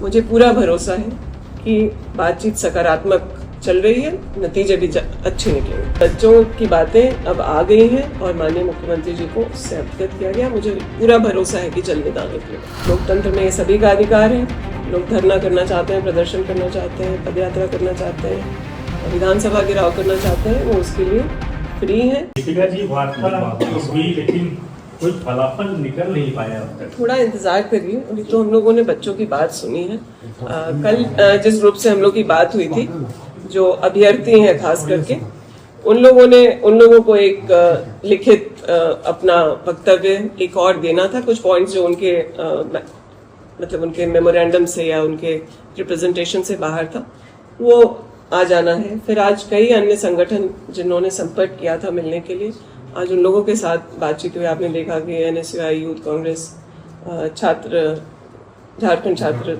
मुझे पूरा भरोसा है कि बातचीत सकारात्मक चल रही है, नतीजे भी अच्छे निकलेंगे। बच्चों की बातें अब आ गई हैं और माननीय मुख्यमंत्री जी को उससे अवगत किया गया। मुझे पूरा भरोसा है कि जल्द निदान निकलेगा। लोकतंत्र में ये सभी का अधिकार है। लोग धरना करना चाहते हैं, प्रदर्शन करना चाहते हैं, पदयात्रा करना चाहते हैं, विधानसभा घेराव करना चाहते हैं, वो उसके लिए फ्री है। दीपिका जी वार्ता हुई लेकिन कोई फलाफल निकल नहीं पाया। थोड़ा इंतजार करिए, अभी तो हम लोगों ने बच्चों की बात सुनी है। कल जिस ग्रुप से हम लोग की बात हुई थी, जो अभ्यर्थी हैं खास करके, उन लोगों को एक लिखित अपना वक्तव्य एक और देना था। कुछ पॉइंट्स जो उनके मतलब उनके मेमोरेंडम से या उनके रिप्रेजेंटेशन से बाहर था, वो आ जाना है। फिर आज कई अन्य संगठन जिन्होंने संपर्क किया था मिलने के लिए, आज उन लोगों के साथ बातचीत हुई। आपने देखा कि NSUI यूथ कांग्रेस, झारखंड छात्र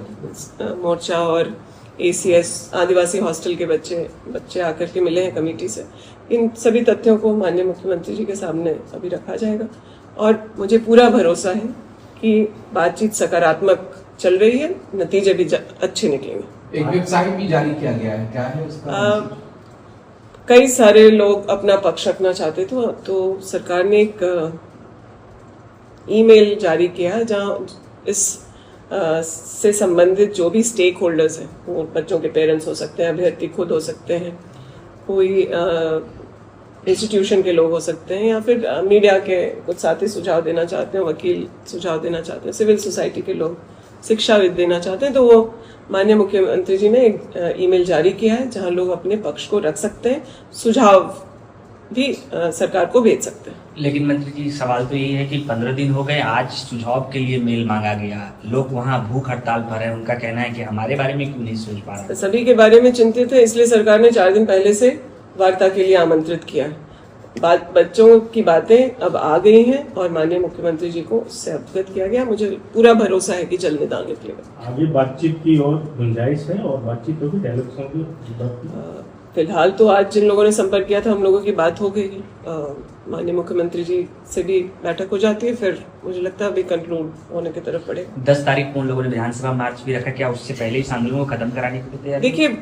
मोर्चा और ACS आदिवासी हॉस्टल के बच्चे आकर के मिले हैं कमेटी से। इन सभी तथ्यों को माननीय मुख्यमंत्री जी के सामने अभी रखा जाएगा और मुझे पूरा भरोसा है कि बातचीत सकारात्मक चल रही है, नतीजे भी अच्छे निकलेंगे। एक वेबसाइट भी जारी किया गया है, क्या है उसका? कई सारे लोग अपना पक्ष रखना चाहते थे, तो सरकार ने एक ईमेल जारी किया जहां इस से संबंधित जो भी स्टेक होल्डर्स हैं, वो बच्चों के पेरेंट्स हो सकते हैं, अभ्यर्थी खुद हो सकते हैं, कोई इंस्टीट्यूशन के लोग हो सकते हैं, या फिर मीडिया के कुछ साथी सुझाव देना चाहते हैं, वकील सुझाव देना चाहते हैं, सिविल सोसाइटी के लोग शिक्षाविद देना चाहते हैं, तो वो माननीय मुख्यमंत्री जी ने एक ईमेल जारी किया है जहां लोग अपने पक्ष को रख सकते हैं, सुझाव भी सरकार को भेज सकते हैं। लेकिन मंत्री जी, सवाल तो यही है कि 15 दिन हो गए, आज सुझाव के लिए मेल मांगा गया, लोग वहां भूख हड़ताल पर हैं, उनका कहना है कि हमारे बारे में क्यों नहीं सोच पा रहा। सभी के बारे में चिंतित है, इसलिए सरकार ने 4 दिन पहले से वार्ता के लिए आमंत्रित किया है। बच्चों की बातें अब आ गई हैं और माननीय मुख्यमंत्री जी को उससे अवगत किया गया। मुझे पूरा भरोसा है कि जल्द निदान निकलेगा। आगे बातचीत की और गुंजाइश है और बातचीत होगी, डायलॉग्स होंगे। फिलहाल तो आज जिन लोगों ने संपर्क किया था, हम लोगों की बात हो गई। माननीय मुख्यमंत्री जी से भी बैठक हो जाती है, फिर मुझे लगता है अभी कंक्लूड होने की तरफ बढ़ेगा। 10 तारीख को उन लोगों ने विधानसभा मार्च भी रखा, क्या उससे पहले इस आंदोलन को खत्म कराने की तैयारी? देखिए,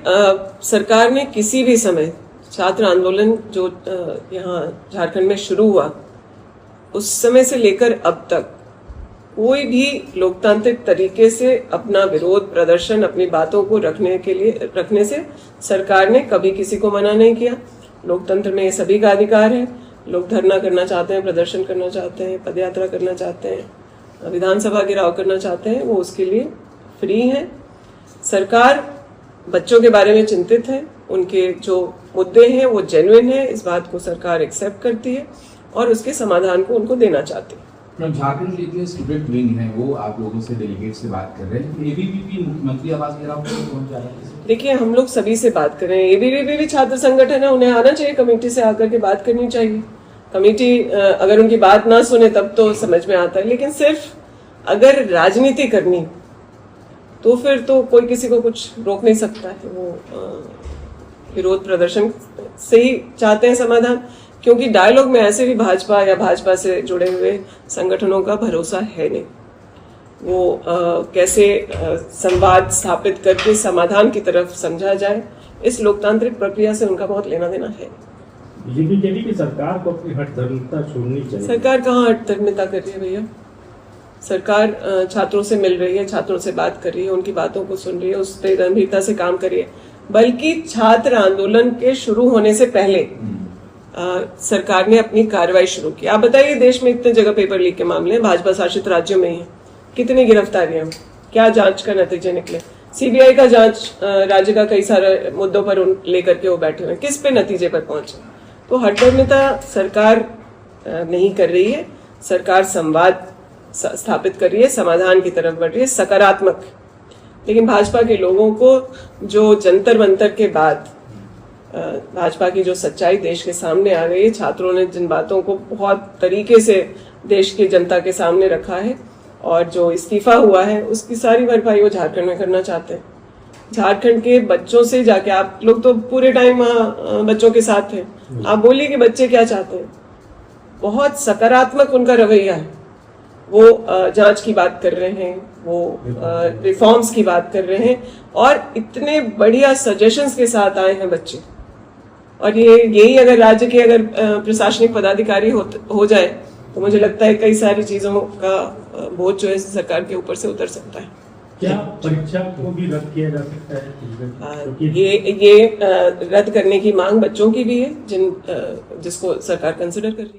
सरकार ने किसी भी समय छात्र आंदोलन जो यहाँ झारखंड में शुरू हुआ, उस समय से लेकर अब तक कोई भी लोकतांत्रिक तरीके से अपना विरोध प्रदर्शन, अपनी बातों को रखने से सरकार ने कभी किसी को मना नहीं किया। लोकतंत्र में ये सभी का अधिकार है। लोग धरना करना चाहते हैं, प्रदर्शन करना चाहते हैं, पदयात्रा करना चाहते हैं, विधानसभा घेराव करना चाहते हैं, वो उसके लिए फ्री है। सरकार बच्चों के बारे में चिंतित है, उनके जो मुद्दे हैं वो जेन्युइन है, इस बात को सरकार एक्सेप्ट करती है और उसके समाधान को उनको देना चाहती है। झारखंड लीग स्टूडेंट विंग है, वो आप लोगों से डेलीगेट से बात कर रहे हैं, ABVP मुख्यमंत्री आवास घेराव पहुंच जा रहा है। देखिए, हम लोग सभी से बात कर रहे हैं। ABVP भी छात्र संगठन है, उन्हें आना चाहिए, कमेटी से आकर के बात करनी चाहिए। कमेटी अगर उनकी बात ना सुने तब तो समझ में आता है, लेकिन सिर्फ अगर राजनीति करनी तो फिर तो कोई किसी को कुछ रोक नहीं सकता है। वो विरोध प्रदर्शन से ही चाहते हैं समाधान, क्योंकि डायलॉग में ऐसे भी भाजपा या भाजपा से जुड़े हुए संगठनों का भरोसा है नहीं। वो कैसे संवाद स्थापित करके समाधान की तरफ समझा जाए, इस लोकतांत्रिक प्रक्रिया से उनका बहुत लेना देना है। बीजेपी कह रही कि सरकार को अपनी हठधर्मिता छोड़नी चाहिए। सरकार कहाँ हठधर्मिता कर रही है भैया? सरकार छात्रों से मिल रही है, छात्रों से बात कर रही है, उनकी बातों को सुन रही है, उस पर गंभीरता से काम कर रही है। बल्कि छात्र आंदोलन के शुरू होने से पहले सरकार ने अपनी कार्रवाई शुरू की। आप बताइए, देश में इतने जगह पेपर लीक के मामले हैं, भाजपा शासित राज्यों में ही है, कितनी गिरफ्तारियां, क्या जांच का नतीजे निकले? CBI का जांच राज्य का कई सारे मुद्दों पर लेकर के वो बैठे हुए, किस पे नतीजे पर पहुंचे? तो हठधर्मिता सरकार नहीं कर रही है। सरकार संवाद स्थापित कर रही है, समाधान की तरफ बढ़ रही है, सकारात्मक। लेकिन भाजपा के लोगों को जो जंतर मंतर के बाद भाजपा की जो सच्चाई देश के सामने आ गई है, छात्रों ने जिन बातों को बहुत तरीके से देश की जनता के सामने रखा है और जो इस्तीफा हुआ है, उसकी सारी भरपाई वो झारखंड में करना चाहते हैं। झारखंड के बच्चों से जाके, आप लोग तो पूरे टाइम बच्चों के साथ थे, आप बोलिए कि बच्चे क्या चाहते हैं। बहुत सकारात्मक उनका रवैया है। वो जांच की बात कर रहे हैं, वो रिफॉर्म्स की बात कर रहे हैं और इतने बढ़िया सजेशंस के साथ आए हैं बच्चे। और यही अगर राज्य के अगर प्रशासनिक पदाधिकारी हो जाए तो मुझे लगता है कई सारी चीजों का बोझ जो है सरकार के ऊपर से उतर सकता है। क्या परीक्षा को भी रद्द किया जा सकता है? ये रद्द करने की मांग बच्चों की भी है जिसको सरकार कंसिडर कर रही है।